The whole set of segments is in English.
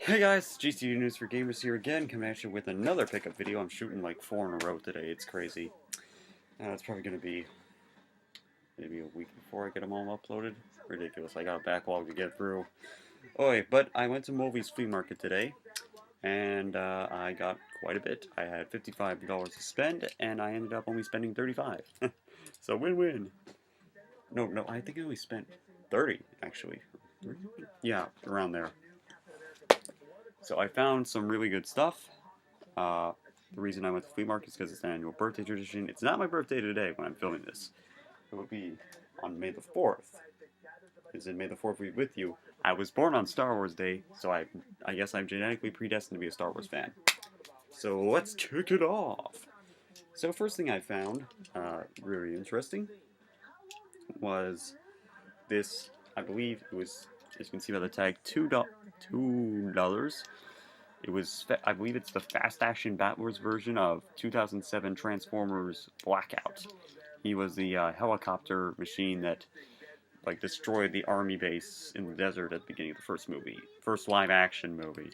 Hey guys, GTV News for Gamers here again, coming at you with another pickup video. I'm shooting like 4 in a row today, it's crazy. It's probably going to be maybe a week before I get them all uploaded. Ridiculous, I got a backlog to get through. But I went to Movies Flea Market today, and I got quite a bit. I had $55 to spend, and I ended up only spending $35. So win-win. No, I think I only spent 30 actually. Yeah, around there. So I found some really good stuff. The reason I went to flea market is because it's an annual birthday tradition. It's not my birthday today when I'm filming this. It will be on May the 4th. Is in May the 4th be with you. I was born on Star Wars Day, so I guess I'm genetically predestined to be a Star Wars fan. So let's kick it off. So first thing I found, really interesting, was this. I believe it was, as you can see by the tag, $2. It was, I believe it's the fast action Battlers version of 2007 Transformers Blackout. He was the helicopter machine that like destroyed the army base in the desert at the beginning of the first live action movie.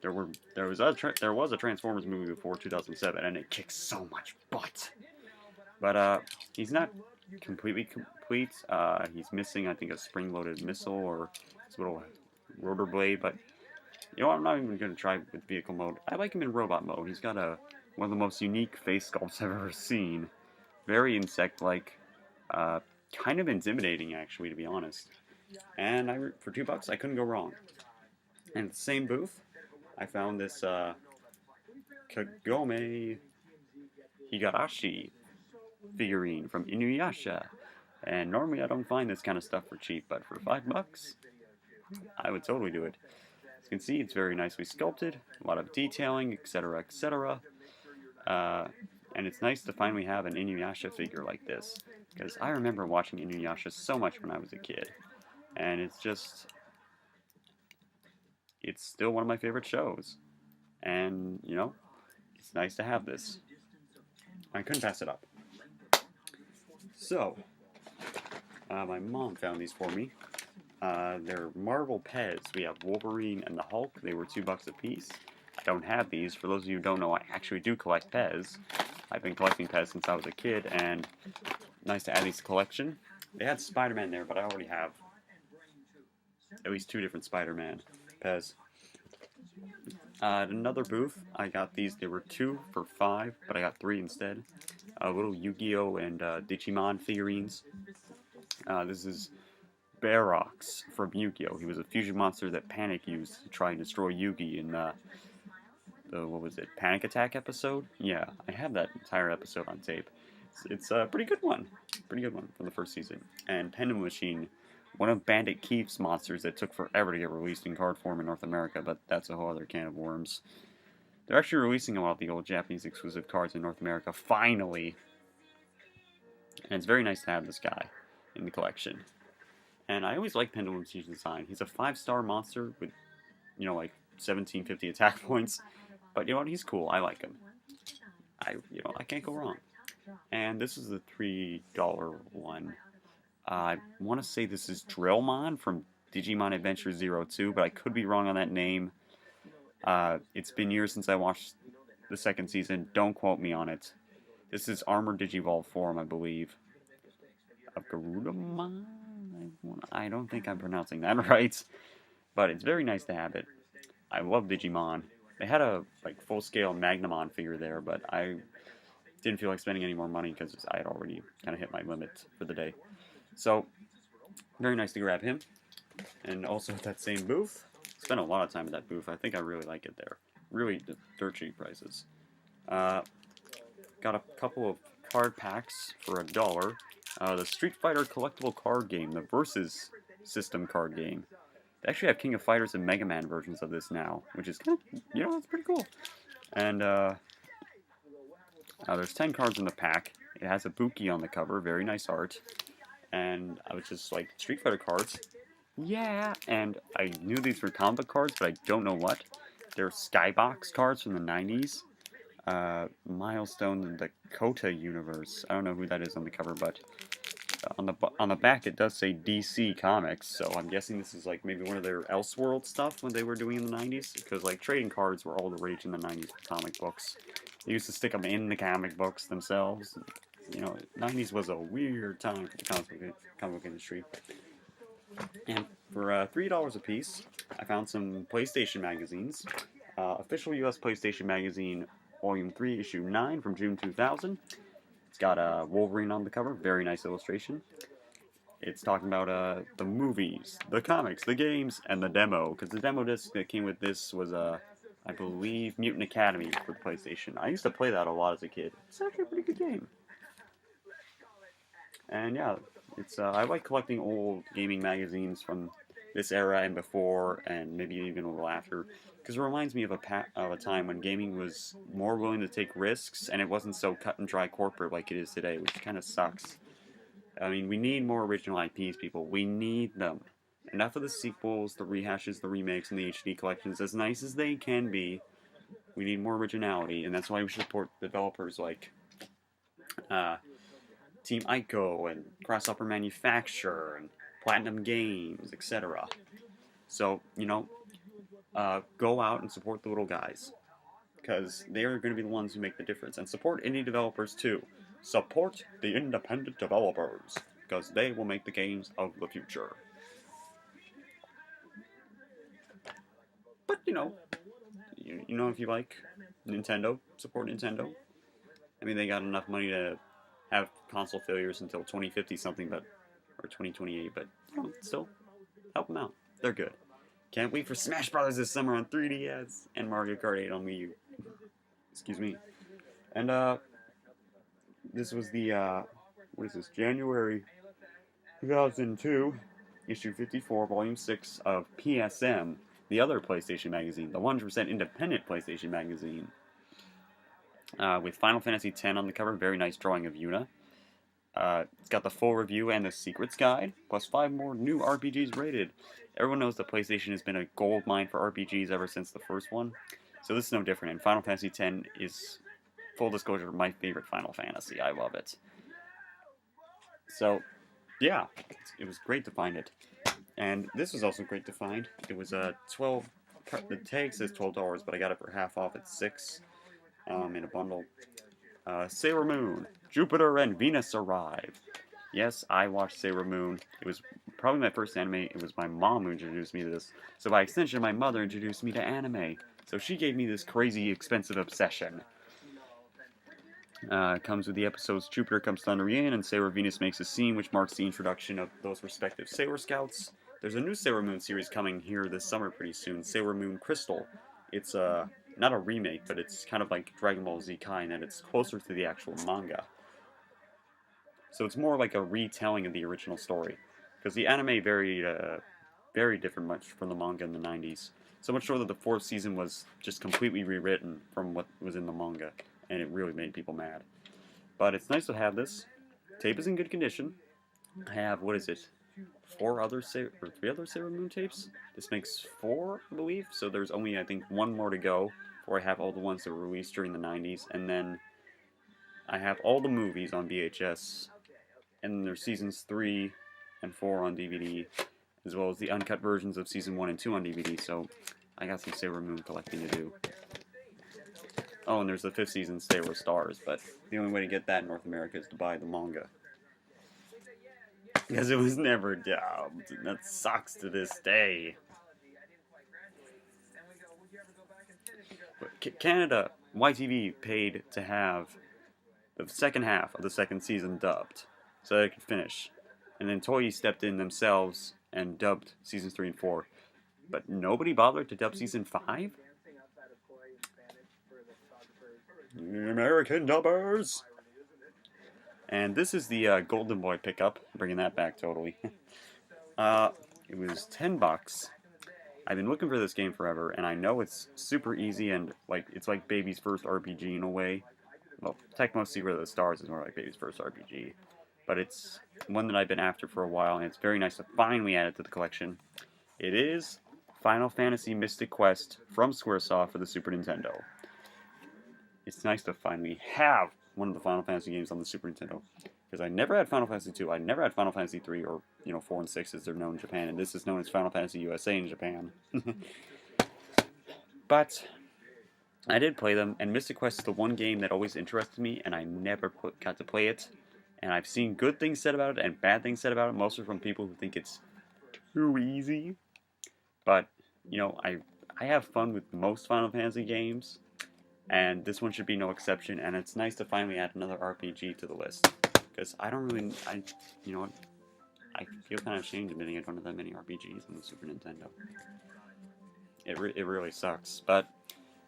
There was a Transformers movie before 2007, and it kicked so much butt. But he's not completely complete. He's missing, I think, a spring-loaded missile or his little rotor blade, but you know what, I'm not even going to try with vehicle mode. I like him in robot mode. He's got one of the most unique face sculpts I've ever seen. Very insect-like. Kind of intimidating, actually, to be honest. And for $2, I couldn't go wrong. And at the same booth, I found this Kagome Higarashi figurine from Inuyasha. And normally I don't find this kind of stuff for cheap, but for $5, I would totally do it. As you can see, it's very nicely sculpted, a lot of detailing, etc., etc. And it's nice to finally have an Inuyasha figure like this, because I remember watching Inuyasha so much when I was a kid, and it's still one of my favorite shows, and, you know, it's nice to have this. I couldn't pass it up. So, my mom found these for me. They're Marvel Pez. We have Wolverine and the Hulk. They were $2 a piece. I don't have these. For those of you who don't know, I actually do collect Pez. I've been collecting Pez since I was a kid, and nice to add these to the collection. They had Spider-Man there, but I already have at least 2 different Spider-Man Pez. At another booth, I got these. They were 2 for $5, but I got 3 instead. Little Yu-Gi-Oh! And Digimon figurines. This is Barox from Yu-Gi-Oh! He was a fusion monster that Panic used to try and destroy Yugi in the what was it, Panic Attack episode? Yeah, I have that entire episode on tape. It's a pretty good one from the first season. And Pendulum Machine, one of Bandit Keith's monsters that took forever to get released in card form in North America, but that's a whole other can of worms. They're actually releasing a lot of the old Japanese exclusive cards in North America, finally. And it's very nice to have this guy in the collection. And I always like Pendulum Machine's design. He's a 5-star monster with, you know, like 1750 attack points. But you know what? He's cool. I like him. I can't go wrong. And this is the $3 one. I want to say this is Drillmon from Digimon Adventure 02, but I could be wrong on that name. It's been years since I watched the second season. Don't quote me on it. This is Armored Digivolve form, I believe, of Garudamon? I don't think I'm pronouncing that right, but it's very nice to have it. I love Digimon. They had a full-scale Magnamon figure there, but I didn't feel like spending any more money because I had already kind of hit my limit for the day. So, very nice to grab him. And also at that same booth, spent a lot of time at that booth. I think I really like it there. Really dirt cheap prices. Got a couple of card packs for $1. The Street Fighter collectible card game, the Versus system card game. They actually have King of Fighters and Mega Man versions of this now, which is kind of, you know, it's pretty cool. And there's 10 cards in the pack. It has a Buki on the cover, very nice art. And I was just like, Street Fighter cards? Yeah! And I knew these were comic cards, but I don't know what. They're Skybox cards from the 90s. Milestone in the Kota universe. I don't know who that is on the cover, but on the back it does say DC Comics, so I'm guessing this is like maybe one of their Elseworld stuff when they were doing in the 90s, because like trading cards were all the rage in the 90s for comic books. They used to stick them in the comic books themselves. You know, 90s was a weird time for the comic book industry. And for $3 a piece, I found some PlayStation magazines. Official US PlayStation Magazine, Volume 3, Issue 9 from June 2000. It's got a Wolverine on the cover, very nice illustration. It's talking about the movies, the comics, the games, and the demo. Because the demo disc that came with this was, I believe, Mutant Academy for the PlayStation. I used to play that a lot as a kid. It's actually a pretty good game. And yeah, it's I like collecting old gaming magazines from this era and before, and maybe even a little after, because it reminds me of a time when gaming was more willing to take risks, and it wasn't so cut and dry corporate like it is today, which kind of sucks. I mean, we need more original IPs, people. We need them. Enough of the sequels, the rehashes, the remakes, and the HD collections. As nice as they can be, we need more originality, and that's why we should support developers like Team Ico and Grasshopper Manufacture and Platinum Games, etc. So, you know, go out and support the little guys, because they're going to be the ones who make the difference. And support indie developers too. Support the independent developers, because they will make the games of the future. But, you know, if you like Nintendo, support Nintendo. I mean, they got enough money to have console failures until 2050 something, but or 2028, but you know, still help them out. They're good. Can't wait for Smash Brothers this summer on 3DS and Mario Kart 8 on Wii U. Excuse me. And this was the what is this? January 2002, issue 54, volume 6 of PSM, the other PlayStation magazine, the 100% independent PlayStation magazine. With Final Fantasy X on the cover, very nice drawing of Yuna. It's got the full review and the secrets guide, plus 5 more new RPGs rated. Everyone knows that PlayStation has been a gold mine for RPGs ever since the first one, so this is no different, and Final Fantasy X is, full disclosure, my favorite Final Fantasy. I love it. So, yeah, it was great to find it. And this was also great to find. It was the tag says $12, but I got it for half off at $6. In a bundle. Sailor Moon, Jupiter and Venus arrive. Yes, I watched Sailor Moon. It was probably my first anime. It was my mom who introduced me to this. So by extension, my mother introduced me to anime. So she gave me this crazy expensive obsession. Comes with the episodes Jupiter comes thundering in, and Sailor Venus makes a scene, which marks the introduction of those respective Sailor Scouts. There's a new Sailor Moon series coming here this summer pretty soon, Sailor Moon Crystal. It's not a remake, but it's kind of like Dragon Ball Z Kai in that it's closer to the actual manga. So it's more like a retelling of the original story, because the anime varied very different much from the manga in the 90s. So much so that the 4th season was just completely rewritten from what was in the manga, and it really made people mad. But it's nice to have this. Tape is in good condition. I have, what is it, 3 other Sailor Moon tapes? This makes 4, I believe, so there's only, I think, 1 more to go before I have all the ones that were released during the 90s, and then I have all the movies on VHS, and there's seasons 3 and 4 on DVD, as well as the uncut versions of season 1 and 2 on DVD, so I got some Sailor Moon collecting to do. Oh, and there's the 5th season Sailor Stars, but the only way to get that in North America is to buy the manga. Because it was never dubbed, and that sucks to this day. But Canada, YTV paid to have the second half of the 2nd season dubbed, so they could finish. And then Toei stepped in themselves and dubbed seasons 3 and 4. But nobody bothered to dub season 5? American dubbers! And this is the Golden Boy pickup, bringing that back totally. It was $10. I've been looking for this game forever, and I know it's super easy and it's like baby's first RPG in a way. Well, Tecmo Secret of the Stars is more like baby's first RPG, but it's one that I've been after for a while, and it's very nice to finally add it to the collection. It is Final Fantasy Mystic Quest from Squaresoft for the Super Nintendo. It's nice to finally have one of the Final Fantasy games on the Super Nintendo. Because I never had Final Fantasy 2. I never had Final Fantasy 3 or, 4 and 6 as they're known in Japan. And this is known as Final Fantasy USA in Japan. But I did play them, and Mystic Quest is the one game that always interested me, and I never got to play it. And I've seen good things said about it and bad things said about it, mostly from people who think it's too easy. But, I have fun with most Final Fantasy games, and this one should be no exception, and it's nice to finally add another RPG to the list. Because I don't really, you know what, I feel kind of ashamed admitting I don't have that many RPGs on the Super Nintendo. It really sucks, but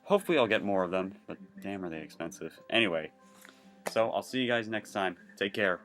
hopefully I'll get more of them, but damn are they expensive. Anyway, so I'll see you guys next time. Take care.